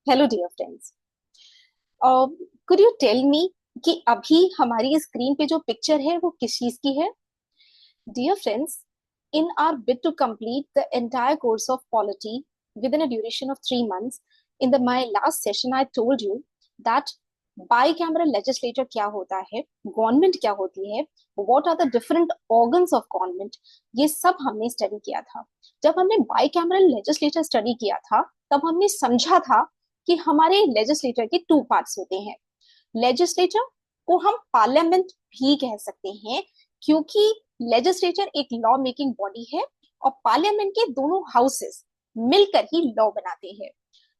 Hello dear friends. Could you tell me कि अभी हमारी स्क्रीन पे जो पिक्चर है वो किस चीज की है? Dear friends, in our bid to complete the entire course of polity within a duration of 3 months, in my last session I told you that bicameral legislature क्या होता है, गवर्नमेंट क्या होती है, what are the different organs of government, ये सब हमने study किया था। जब हमने बाइकैमरल लेजिस्लेचर स्टडी किया था तब हमने समझा था कि हमारे लेजिस्लेचर के टू पार्ट्स होते हैं। लेजिस्लेचर को हम पार्लियामेंट भी कह सकते हैं, क्योंकि लेजिस्लेचर एक लॉ मेकिंग बॉडी है और पार्लियामेंट के दोनों हाउसेस मिलकर ही लॉ बनाते हैं।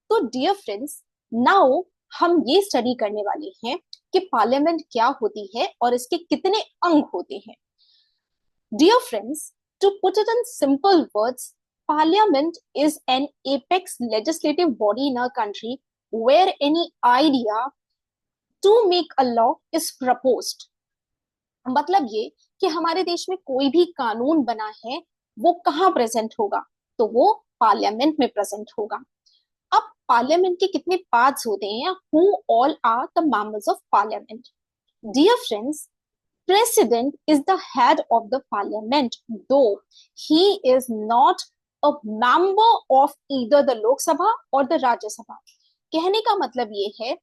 तो डियर फ्रेंड्स, नाउ हम ये स्टडी करने वाले हैं कि पार्लियामेंट क्या होती है और इसके कितने अंग होते हैं। Dear friends, to put it in simple words, parliament is an apex legislative body in our country where any idea to make a law is proposed। मतलब ये कि हमारे देश में कोई भी कानून बना है वो कहाँ प्रेजेंट होगा, तो वो पार्लियामेंट में प्रेजेंट होगा। अब पार्लियामेंट के कितने पार्ट्स होते हैं? Who all are the members of parliament? Dear friends, president is the head of the parliament, though he is not a member of either the Lok Sabha or the Rajya Sabha। कहने का मतलब ये है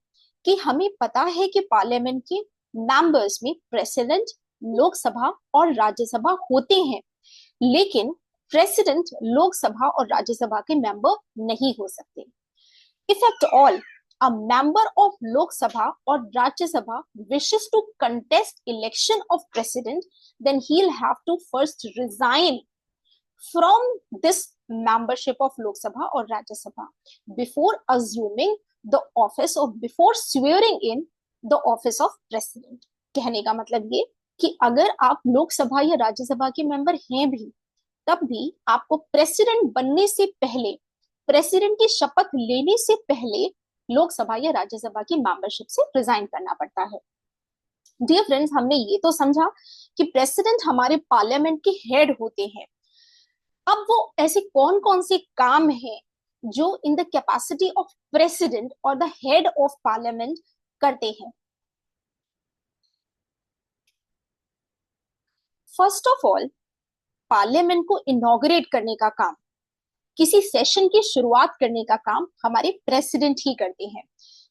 कि हमें पता है कि पार्लियामेंट के मेंबर्स में प्रेसिडेंट, लोकसभा और राज्यसभा होते हैं, लेकिन प्रेसिडेंट लोकसभा और राज्यसभा के मेंबर नहीं हो सकते। If at all a member of Lok Sabha or Rajya Sabha wishes to contest election of president, then he'll have to first resign from this membership of Lok Sabha or Rajya Sabha before assuming the office or before swearing in the office of president। कहने का मतलब ये कि अगर आप लोकसभा या राज्यसभा के member हैं भी, तब भी आपको प्रेसिडेंट बनने से पहले, प्रेसिडेंट की शपथ लेने से पहले लोकसभा या राज्यसभा की मेंबरशिप से रिजाइन करना पड़ता है। डियर फ्रेंड्स, हमने ये तो समझा कि प्रेसिडेंट हमारे पार्लियामेंट के हेड होते हैं। अब वो ऐसे कौन कौन से काम हैं जो in the capacity of president और द हेड ऑफ पार्लियामेंट करते हैं? फर्स्ट ऑफ ऑल, पार्लियामेंट को इनॉग्रेट करने का काम, किसी सेशन की शुरुआत करने का काम हमारे प्रेसिडेंट ही करते हैं।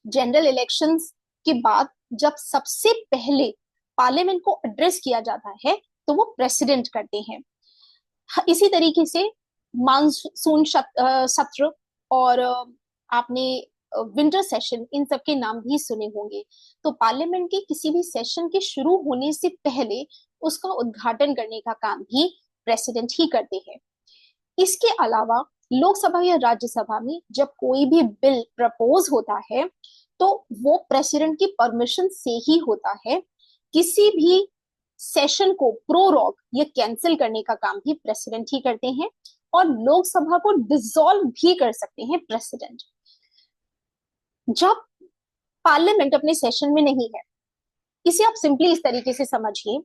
जनरल इलेक्शंस के बाद जब सबसे पहले पार्लियामेंट को एड्रेस किया जाता है तो वो प्रेसिडेंट करते हैं। इसी तरीके से मानसून सत्र और आपने विंटर सेशन, इन सब के नाम भी सुने होंगे। तो पार्लियामेंट के किसी भी सेशन के शुरू होने से पहले उसका उद्घाटन करने का काम भी प्रेसिडेंट ही करते हैं। इसके अलावा लोकसभा या राज्यसभा में जब कोई भी बिल प्रपोज होता है तो वो प्रेसिडेंट की परमिशन से ही होता है। किसी भी सेशन को प्रोरोग या कैंसिल करने का काम भी प्रेसिडेंट ही करते हैं, और लोकसभा को डिसॉल्व भी कर सकते हैं प्रेसिडेंट। जब पार्लियामेंट अपने सेशन में नहीं है, इसे आप सिंपली इस तरीके से समझिए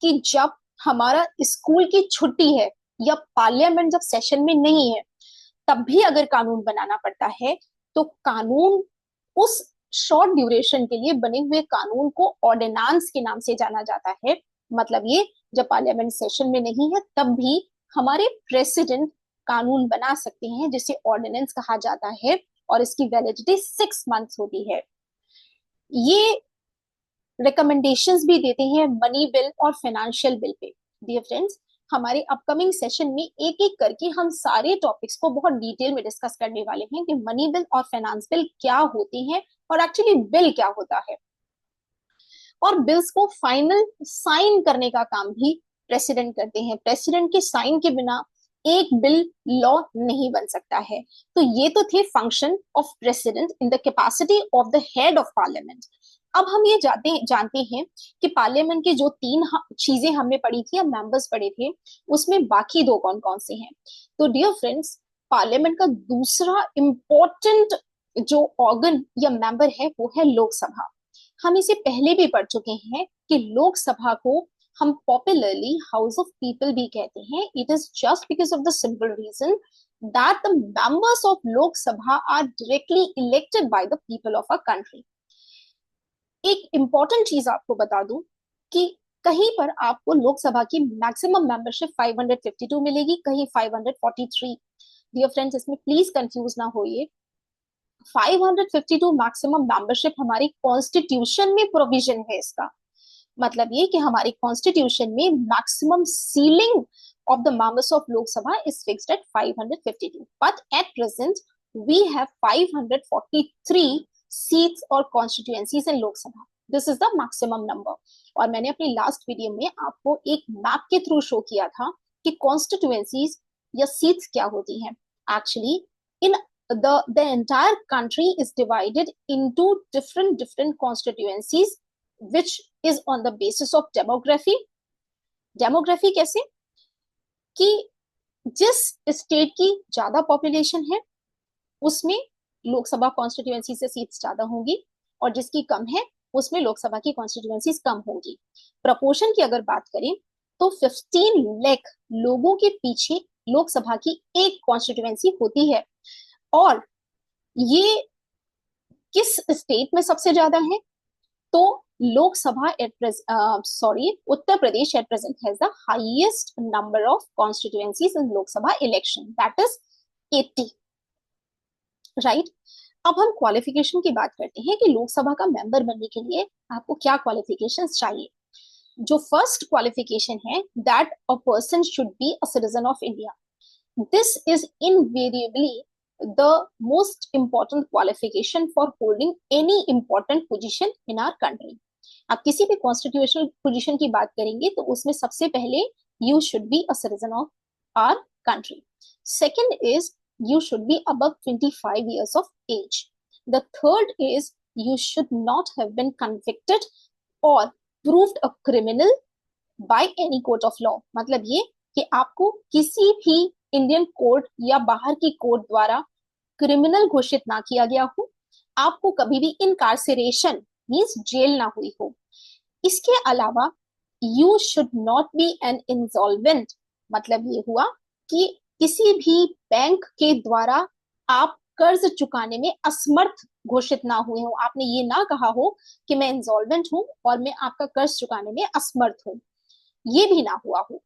कि जब हमारा स्कूल की छुट्टी है या पार्लियामेंट जब सेशन में नहीं है, तब भी अगर कानून बनाना पड़ता है तो कानून, उस शॉर्ट ड्यूरेशन के लिए बने हुए कानून को ऑर्डिनेंस के नाम से जाना जाता है। मतलब ये, जब पार्लियामेंट सेशन में नहीं है तब भी हमारे प्रेसिडेंट कानून बना सकते हैं, जिसे ऑर्डिनेंस कहा जाता है, और इसकी वैलिडिटी 6 मंथ्स होती है। ये रिकमेंडेशंस भी देते हैं मनी बिल और फाइनेंशियल बिल पे। डियर फ्रेंड्स, हमारे अपकमिंग सेशन में एक एक करके हम सारे टॉपिक्स को बहुत डिटेल में डिस्कस करने वाले हैं कि मनी बिल और फाइनेंस बिल क्या होते हैं और एक्चुअली बिल क्या होता है। और बिल्स को फाइनल साइन करने का काम भी प्रेसिडेंट करते हैं। प्रेसिडेंट के साइन के बिना एक बिल लॉ नहीं बन सकता है। तो ये तो थे function of president in the capacity of the head of parliament. अब हम ये जानते हैं कि पार्लियामेंट की जो तीन चीजें हमने पढ़ी थी या मेंबर्स पढ़े थे, उसमें बाकी दो कौन कौन से हैं। तो डियर फ्रेंड्स, पार्लियामेंट का दूसरा इंपॉर्टेंट जो ऑर्गन या मेंबर है वो है लोकसभा। हम इसे पहले भी पढ़ चुके हैं कि लोकसभा को हम पॉपुलरली हाउस ऑफ पीपल भी कहते हैं। It is just because of the simple reason that the members of Lok Sabha are directly elected by the people of our country. एक इंपॉर्टेंट चीज आपको बता दूं कि कहीं पर आपको लोकसभा की मैक्सिमम मेंबरशिप 552 मिलेगी, कहीं 543। डियर फ्रेंड्स, इसमें प्लीज कंफ्यूज ना होइए। 552 मैक्सिमम मेंबरशिप हमारी कॉन्स्टिट्यूशन में प्रोविजन है इसका। मतलब ये कि हमारी कॉन्स्टिट्यूशन में maximum ceiling of the members of Lok Sabha is fixed at 552. But at present, we have 543 seats or constituencies in Lok Sabha. This is the maximum number. और मैंने अपनी लास्ट वीडियो में आपको एक मैप के through show किया था कि कॉन्स्टिट्यूएंसीज या सीट्स क्या होती हैं। Actually in the entire country is divided into different constituencies which is on the basis of demography. Demography कैसे कि जिस स्टेट की ज्यादा पॉपुलेशन है उसमें लोकसभा कॉन्स्टिट्यूएंसी से सीट्स ज्यादा होंगी, और जिसकी कम है उसमें लोकसभा की कॉन्स्टिट्यूएंसीज कम होंगी। प्रपोर्शन की अगर बात करें तो 15 लाख लोगों के पीछे लोकसभा की एक कॉन्स्टिट्यूएंसी होती है। और ये किस स्टेट में सबसे ज्यादा है? तो Lok Sabha Uttar Pradesh at present has the highest number of constituencies in Lok Sabha election, that is 80, right. अब हम क्वालिफिकेशन की बात करते हैं कि लोकसभा का मेंबर बनने के लिए आपको क्या क्वालिफिकेशंस चाहिए। जो फर्स्ट क्वालिफिकेशन है, that a person should be a citizen of India. This is invariably the most important qualification for holding any important position in our country. आप किसी भी कॉन्स्टिट्यूशनल पोजीशन की बात करेंगे तो उसमें सबसे पहले you should be a citizen of our country. Second is you should be above 25 years of age. The third is you should not have been convicted or proved a criminal by any court of law. मतलब ये कि आपको किसी भी Indian court या बाहर की court द्वारा क्रिमिनल घोषित ना किया गया हो, आपको कभी भी इनकार्सरेशन मींस जेल ना हुई हो। इसके अलावा you should not be an insolvent. मतलब ये हुआ कि किसी भी बैंक के द्वारा आप कर्ज चुकाने में असमर्थ घोषित ना हुए हो। आपने ये ना कहा हो कि मैं इंसॉल्वेंट हूं और मैं आपका कर्ज चुकाने में असमर्थ हूं, ये भी ना हुआ हो।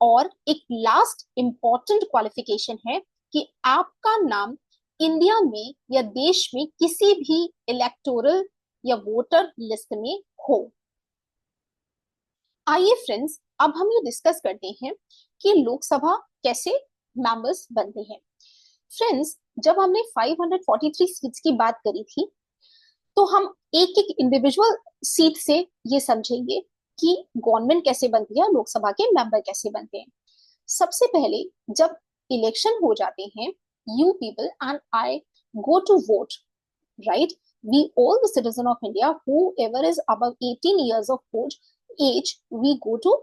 और एक लास्ट इंपॉर्टेंट क्वालिफिकेशन है कि आपका नाम इंडिया में या देश में किसी भी इलेक्टोरल या वोटर लिस्ट में हो। आइए फ्रेंड्स, अब हम ये डिस्कस करते हैं कि लोकसभा कैसे मेंबर्स बनते हैं। फ्रेंड्स, जब हमने 543 सीट्स की बात करी थी तो हम एक एक इंडिविजुअल सीट से ये समझेंगे कि गवर्नमेंट कैसे बनती है, लोकसभा के मेंबर कैसे बनते हैं। सबसे पहले जब इलेक्शन हो जाते हैं, you people and I go to vote, right? We all the citizen of India, whoever is above 18 years of age, we go to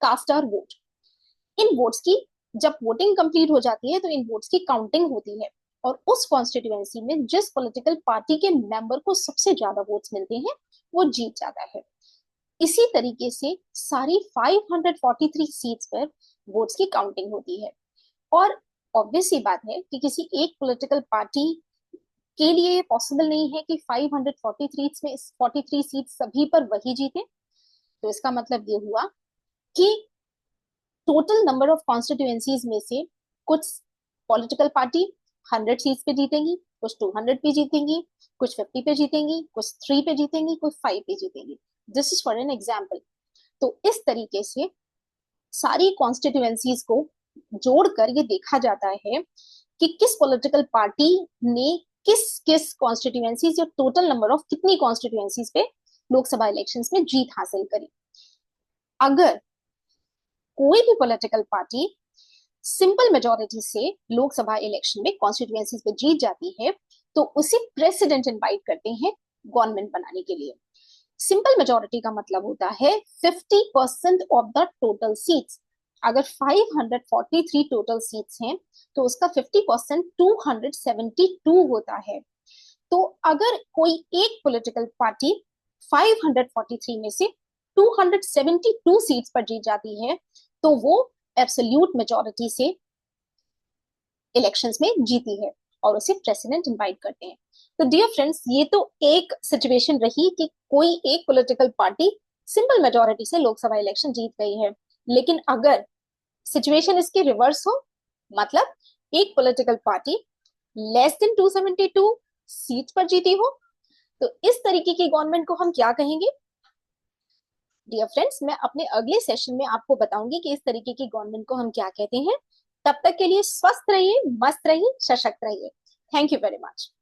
cast our vote. In votes की जब वोटिंग कंप्लीट हो जाती है तो इन votes की counting होती है, और उस कॉन्स्टिट्यूएंसी में जिस पॉलिटिकल पार्टी के मेंबर को सबसे ज्यादा वोट्स मिलते हैं वो जीत जाता है। इसी तरीके से सारी 543 सीट्स पर वोट्स की काउंटिंग होती है। और ऑब्वियस ही बात है कि किसी एक पॉलिटिकल पार्टी के लिए पॉसिबल नहीं है कि 543 में 43 सीट सभी पर वही जीते। तो इसका मतलब ये हुआ कि टोटल नंबर ऑफ कॉन्स्टिट्यूएंसीज में से कुछ पॉलिटिकल पार्टी 100 सीट्स पे जीतेंगी, कुछ 200 पे जीतेंगी, कुछ 50 पे जीतेंगी, कुछ 3 पे जीतेंगी, कुछ 5 पे जीतेंगी। This is for an example. तो इस तरीके से सारी कॉन्स्टिट्यूएंसीज को जोड़कर ये देखा जाता है कि किस पॉलिटिकल पार्टी ने किस किस कॉन्स्टिट्यूएंसीज या टोटल नंबर ऑफ कितनी कॉन्स्टिट्यूएंसीज पे लोकसभा इलेक्शंस में जीत हासिल करी। अगर कोई भी पॉलिटिकल पार्टी सिंपल मेजोरिटी से लोकसभा इलेक्शन में कॉन्स्टिट्यूएंसीज पे जीत जाती है तो उसे प्रेसिडेंट इनवाइट करते हैं गवर्नमेंट बनाने के लिए। सिंपल मेजोरिटी का मतलब होता है 50% ऑफ द टोटल सीट्स। अगर 543 टोटल सीट्स हैं तो उसका 50% 272 होता है। तो अगर कोई एक पॉलिटिकल पार्टी 543 में से 272 सीट्स पर जीत जाती है तो वो एब्सोल्यूट मेजॉरिटी से इलेक्शंस में जीती है और उसे प्रेसिडेंट इनवाइट करते हैं। तो डियर फ्रेंड्स, ये तो एक सिचुएशन रही कि कोई एक पॉलिटिकल पार्टी सिंपल मेजोरिटी से लोकसभा इलेक्शन जीत गई है। लेकिन अगर सिचुएशन इसकी रिवर्स हो, मतलब एक political party less than 272 seat पर जीती हो, तो इस तरीके की गवर्नमेंट को हम क्या कहेंगे? डियर फ्रेंड्स, मैं अपने अगले सेशन में आपको बताऊंगी कि इस तरीके की गवर्नमेंट को हम क्या कहते हैं। तब तक के लिए स्वस्थ रहिए, मस्त रहिए, सशक्त रहिए। Thank you very much.